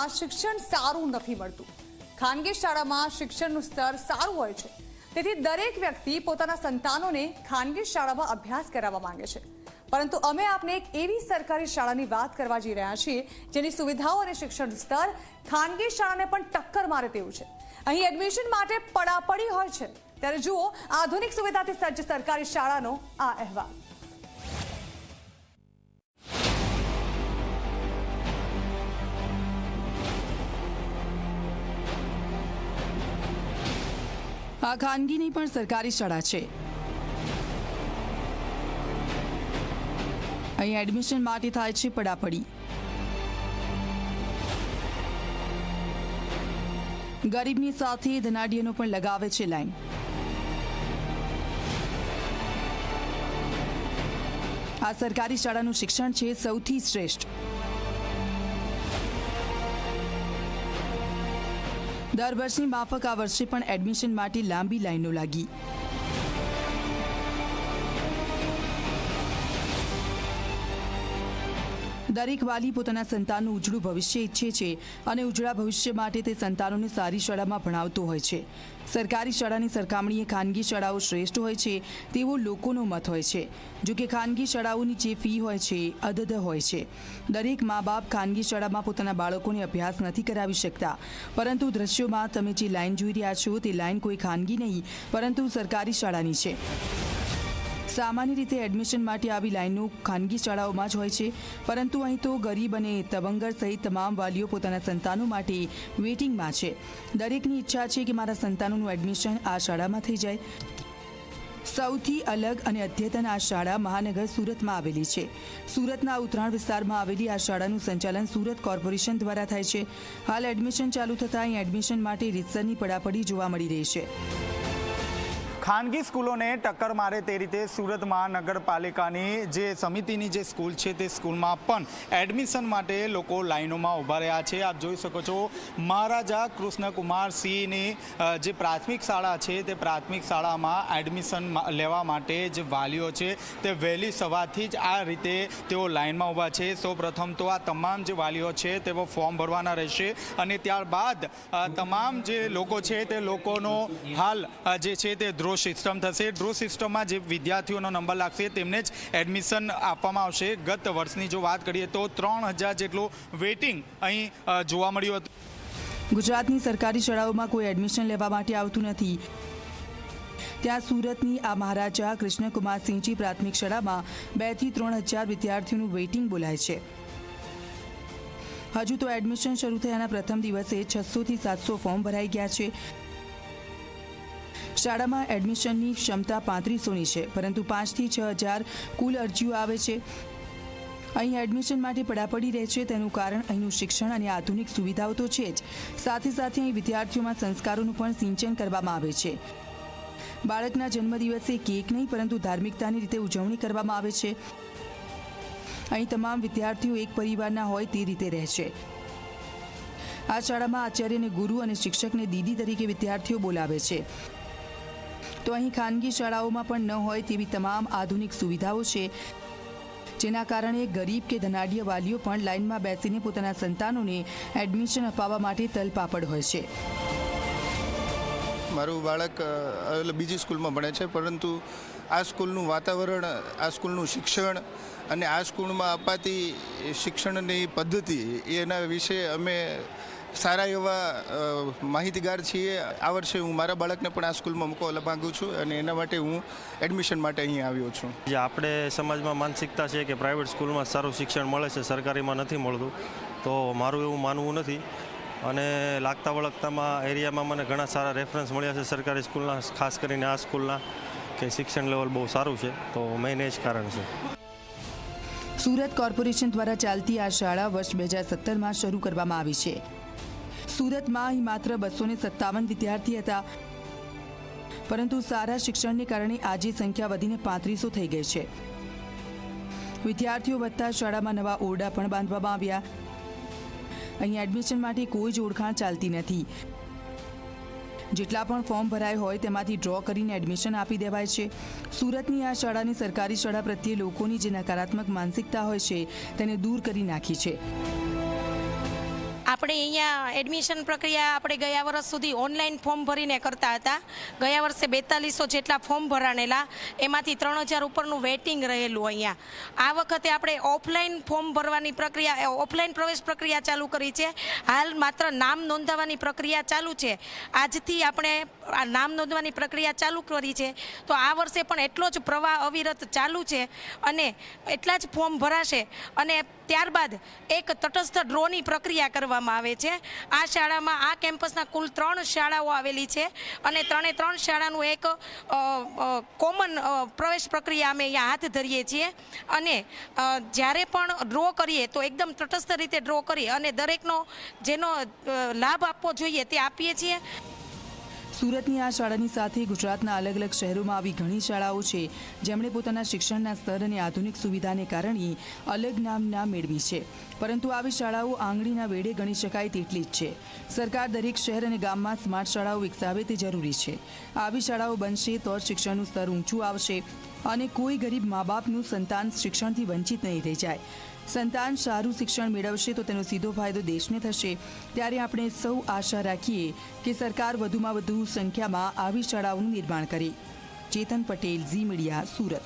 શાળામાં શિક્ષણ સારું નથી મળતું। ખાનગી શાળામાં શિક્ષણનું સ્તર સારું હોય છે, તેથી દરેક વ્યક્તિ પોતાના સંતાનોને ખાનગી શાળામાં અભ્યાસ કરાવવા માંગે છે। પરંતુ અમે આપને એક એવી સરકારી શાળાની વાત કરવા જઈ રહ્યા છીએ જેની સુવિધાઓ અને શિક્ષણ સ્તર ખાનગી શાળાને પણ ટક્કર મારે તેવું છે। અહીં એડમિશન માટે પડાપડી હોય છે, ત્યારે જુઓ આધુનિક સુવિધાથી સજ્જ સરકારી શાળાનો આ અહેવાલ। આ ખાનગીની પણ સરકારી શાળા છે। અહીં એડમિશન માટે થાય છે પડાપડી। ગરીબની સાથે ધનાઢ્યનો પણ લગાવે છે લાઈન। આ સરકારી શાળાનું શિક્ષણ છે સૌથી શ્રેષ્ઠ। દર વર્ષની માફક આ વર્ષે પણ એડમિશન માટે લાંબી લાઈનો લાગી। દરેક વાલી પોતાના સંતાનનું ઉજળું ભવિષ્ય ઈચ્છે છે અને ઉજળા ભવિષ્ય માટે તે સંતાનોને સારી શાળામાં ભણાવતો હોય છે। સરકારી શાળાની સરખામણીએ ખાનગી શાળાઓ શ્રેષ્ઠ હોય છે તેવો લોકોનો મત હોય છે। જો કે ખાનગી શાળાઓની જે ફી હોય છે અધધ હોય છે। દરેક મા બાપ ખાનગી શાળામાં પોતાના બાળકોને અભ્યાસ નથી કરાવી શકતા, પરંતુ દ્રશ્યોમાં તમે જે લાઈન જોઈ રહ્યા છો તે લાઈન કોઈ ખાનગી નહીં પરંતુ સરકારી શાળાની છે। સામાન્ય રીતે એડમિશન માટે આવી લાઈનો ખાનગી શાળાઓમાં જ હોય છે, પરંતુ અહીં તો ગરીબ અને તવંગર સહિત તમામ વાલીઓ પોતાના સંતાનો માટે વેઇટિંગમાં છે। દરેકની ઈચ્છા છે કે મારા સંતાનોનું એડમિશન આ શાળામાં થઈ જાય। સૌથી અલગ અને અદ્યતન આ શાળા મહાનગર સુરતમાં આવેલી છે। સુરતના ઉત્તરાણ વિસ્તારમાં આવેલી આ શાળાનું સંચાલન સુરત કોર્પોરેશન દ્વારા થાય છે। હાલ એડમિશન ચાલુ થતાં અહીં એડમિશન માટે રીતસરની પડાપડી જોવા મળી રહી છે। ખાનગી સ્કૂલોને ટક્કર મારે તે રીતે સુરત મહાનગરપાલિકાની જે સમિતિની જે સ્કૂલ છે તે સ્કૂલમાં પણ એડમિશન માટે લોકો લાઈનોમાં ઊભા રહ્યા છે। આપ જોઈ શકો છો મહારાજા કૃષ્ણકુમારસિંહની જે પ્રાથમિક શાળા છે તે પ્રાથમિક શાળામાં એડમિશન લેવા માટે જે વાલીઓ છે તે વહેલી સવારથી જ આ રીતે તેઓ લાઈનમાં ઊભા છે। સૌપ્રથમ તો આ તમામ જે વાલીઓ છે તેઓ ફોર્મ ભરવાના રહેશે અને ત્યારબાદ તમામ જે લોકો છે તે લોકોનો હાલ જે છે તે ડ્રો સિસ્ટમ થશે। ડ્રો સિસ્ટમમાં જે વિદ્યાર્થીઓનો નંબર લાગશે તેમને જ એડમિશન આપવામાં આવશે। ગત વર્ષની જો વાત કરીએ તો 3000 જેટલું વેઇટિંગ અહીં જોવા મળ્યું હતું। ગુજરાતની સરકારી શાળાઓમાં કોઈ એડમિશન લેવા માટે આવતું નથી, ત્યાં સુરતની આ મહારાજા કૃષ્ણકુમારસિંહજી પ્રાથમિક શાળામાં 2 થી 3000 વિદ્યાર્થીઓનું વેઇટિંગ બોલાય છે। હજુ તો એડમિશન શરૂ થયાના પ્રથમ દિવસે 600 થી 700 ફોર્મ ભરાઈ ગયા છે। શાળામાં એડમિશનની ક્ષમતા 3500ની છે, પરંતુ 5 થી 6000 કુલ અરજીઓ આવે છે। અહીં એડમિશન માટે પડાપડી રહે છે, તેનું કારણ અહીંનું શિક્ષણ અને આધુનિક સુવિધાઓ તો છે જ, સાથે સાથે અહીં વિદ્યાર્થીઓમાં સંસ્કારોનું પણ સિંચન કરવામાં આવે છે। બાળકના જન્મદિવસે કેક નહીં પરંતુ ધાર્મિકતાની રીતે ઉજવણી કરવામાં આવે છે। અહીં તમામ વિદ્યાર્થીઓ એક પરિવારના હોય તે રીતે રહે છે। આ શાળામાં આચાર્યને ગુરુ અને શિક્ષકને દીદી તરીકે વિદ્યાર્થીઓ બોલાવે છે। તો અહીં ખાનગી શાળાઓમાં પણ ન હોય તેવી તમામ આધુનિક સુવિધાઓ છે, જેના કારણે ગરીબ કે ધનાઢ્ય વાલીઓ પણ લાઇનમાં બેસીને પોતાના સંતાનોને એડમિશન અપાવવા માટે તલપાપડ હોય છે। મારું બાળક બીજી સ્કૂલમાં ભણે છે, પરંતુ આ સ્કૂલનું વાતાવરણ, આ સ્કૂલનું શિક્ષણ અને આ સ્કૂલમાં અપાતી શિક્ષણની પદ્ધતિ એના વિશે અમે સારા એવા માહિતગાર છીએ। આ વર્ષે હું મારા બાળકને પણ આ સ્કૂલમાં મૂકવા માગું છું અને એના માટે હું એડમિશન માટે અહીં આવ્યો છું। જે આપણે સમાજમાં માનસિકતા છે કે પ્રાઇવેટ સ્કૂલમાં સારું શિક્ષણ મળે છે, સરકારીમાં નથી મળતું, તો મારું એવું માનવું નથી। અને લાગતા વળગતામાં એરિયામાં મને ઘણા સારા રેફરન્સ મળ્યા છે સરકારી સ્કૂલના, ખાસ કરીને આ સ્કૂલના, કે શિક્ષણ લેવલ બહુ સારું છે, તો મેઇન એ જ કારણ છે। સુરત કોર્પોરેશન દ્વારા ચાલતી આ શાળા વર્ષ 2017માં શરૂ કરવામાં આવી છે। સુરતમાં અહીં માત્ર 257 વિદ્યાર્થી હતા, પરંતુ સારા શિક્ષણને કારણે આજે સંખ્યા વધીને 3500 થઈ ગઈ છે। વિદ્યાર્થીઓ વધતા શાળામાં નવા ઓરડા પણ બાંધવામાં આવ્યા। અહીં એડમિશન માટે કોઈ જ ઓળખાણ ચાલતી નથી। જેટલા પણ ફોર્મ ભરાય હોય તેમાંથી ડ્રો કરીને એડમિશન આપી દેવાય છે। સુરતની આ શાળાની સરકારી શાળા પ્રત્યે લોકોની જે નકારાત્મક માનસિકતા હોય છે તેને દૂર કરી નાખી છે। આપણે અહીંયા એડમિશન પ્રક્રિયા આપણે ગયા વર્ષ સુધી ઓનલાઈન ફોર્મ ભરીને કરતા હતા. ગયા વર્ષે 4200 જેટલા ફોર્મ ભરાણેલા, એમાંથી 3000 ઉપરનું વેઇટિંગ રહેલું. અહીંયા આ વખતે આપણે ઓફલાઈન ફોર્મ ભરવાની પ્રક્રિયા, ઓફલાઈન પ્રવેશ પ્રક્રિયા ચાલુ કરી છે. હાલ માત્ર નામ નોંધાવવાની પ્રક્રિયા ચાલુ છે. આજથી આપણે આ નામ નોંધવાની પ્રક્રિયા ચાલુ કરી છે. તો આ વર્ષે પણ એટલો જ પ્રવાહ અવિરત ચાલુ છે અને એટલા જ ફોર્મ ભરાશે અને ત્યારબાદ એક તટસ્થ ડ્રોની પ્રક્રિયા કરવામાં આવે છે. આ શાળામાં, આ કેમ્પસના કુલ 3 શાળાઓ આવેલી છે અને 3 શાળાનું એક કોમન પ્રવેશ પ્રક્રિયા અમે અહીંયા હાથ ધરીએ છીએ અને જ્યારે પણ ડ્રો કરીએ તો એકદમ તટસ્થ રીતે ડ્રો કરી અને દરેકનો જેનો લાભ આપવો જોઈએ તે આપીએ છીએ. સુરતની આ શાળાની સાથે ગુજરાતના અલગ અલગ શહેરોમાં આવી ઘણી શાળાઓ છે જેમણે પોતાના શિક્ષણના સ્તર અને આધુનિક સુવિધાને કારણે અલગ નામના મેળવી છે, પરંતુ આવી શાળાઓ આંગળીના વેઢે ગણી શકાય તેટલી જ છે. સરકાર દરેક શહેર અને ગામમાં સ્માર્ટ શાળાઓ વિકસાવે તે જરૂરી છે. આવી શાળાઓ બનશે તો જ શિક્ષણનું સ્તર ઊંચું આવશે અને કોઈ ગરીબ મા બાપનું સંતાન શિક્ષણથી વંચિત નહીં રહી જાય. સંતાન સારું શિક્ષણ મેળવશે તો તેનો સીધો ફાયદો દેશને થશે. ત્યારે આપણે સૌ આશા રાખીએ કે સરકાર વધુમાં વધુ સંખ્યામાં આવી શાળાઓનું નિર્માણ કરે. ચેતન પટેલ, ઝી મીડિયા, સુરત.